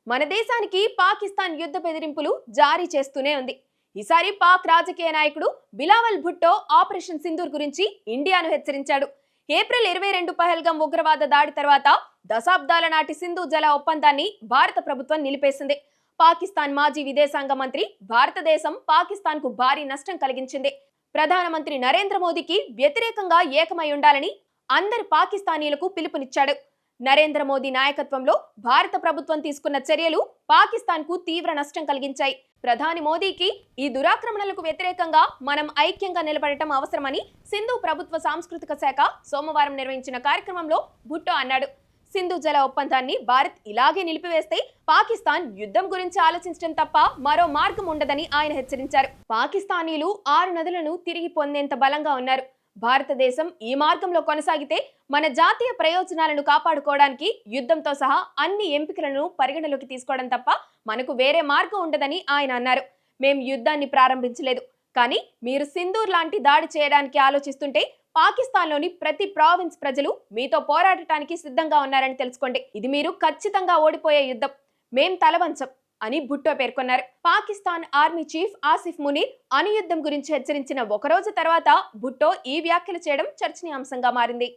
మన దేశానికి పాకిస్తాన్ యుద్ధ బెదిరింపులు జారీ చేస్తూనే ఉంది. ఈసారి పాక్ రాజకీయ నాయకుడు బిలావల్ భుట్టో ఆపరేషన్ సింధూర్ గురించి ఇండియాను హెచ్చరించాడు. ఏప్రిల్ 22 పహల్గాం ఉగ్రవాద దాడి తర్వాత దశాబ్దాల నాటి సింధు జల ఒప్పందాన్ని భారత ప్రభుత్వం నిలిపేసింది. పాకిస్తాన్ మాజీ విదేశాంగ మంత్రి భారతదేశం పాకిస్తాన్ కు భారీ నష్టం కలిగించింది. ప్రధానమంత్రి నరేంద్ర మోదీకి వ్యతిరేకంగా ఏకమై ఉండాలని అందరు పాకిస్తానీలకు పిలుపునిచ్చాడు. నరేంద్ర మోదీ నాయకత్వంలో భారత ప్రభుత్వం తీసుకున్న చర్యలు పాకిస్తాన్ కు తీవ్ర నష్టం కలిగించాయి. ప్రధాని మోదీకి ఈ దురాక్రమణలకు వ్యతిరేకంగా మనం ఐక్యంగా నిలబడటం అవసరమని సింధు ప్రభుత్వ సాంస్కృతిక శాఖ సోమవారం నిర్వహించిన కార్యక్రమంలో భుట్టో అన్నాడు. సింధు జల ఒప్పందాన్ని భారత్ ఇలాగే నిలిపివేస్తే పాకిస్తాన్ యుద్ధం గురించి ఆలోచించడం తప్ప మరో మార్గం ఉండదని ఆయన హెచ్చరించారు. పాకిస్తానీలు 6 నదులను తిరిగి పొందేంత బలంగా ఉన్నారు. భారతదేశం ఈ మార్గంలో కొనసాగితే మన జాతీయ ప్రయోజనాలను కాపాడుకోవడానికి యుద్ధంతో సహా అన్ని ఎంపికలను పరిగణలోకి తీసుకోవడం తప్ప మనకు వేరే మార్గం ఉండదని ఆయన అన్నారు. మేం యుద్ధాన్ని ప్రారంభించలేదు, కానీ మీరు సింధూర్ లాంటి దాడి చేయడానికి ఆలోచిస్తుంటే పాకిస్తాన్లోని ప్రతి ప్రావిన్స్ ప్రజలు మీతో పోరాడటానికి సిద్ధంగా ఉన్నారని తెలుసుకోండి. ఇది మీరు ఖచ్చితంగా ఓడిపోయే యుద్ధం, మేం తలవంచం అని భుట్టో పేర్కొన్నారు. పాకిస్తాన్ ఆర్మీ చీఫ్ ఆసిఫ్ మునీర్ అణు యుద్ధం గురించి హెచ్చరించిన ఒకరోజు తర్వాత భుట్టో ఈ వ్యాఖ్యలు చేయడం చర్చనీయాంశంగా మారింది.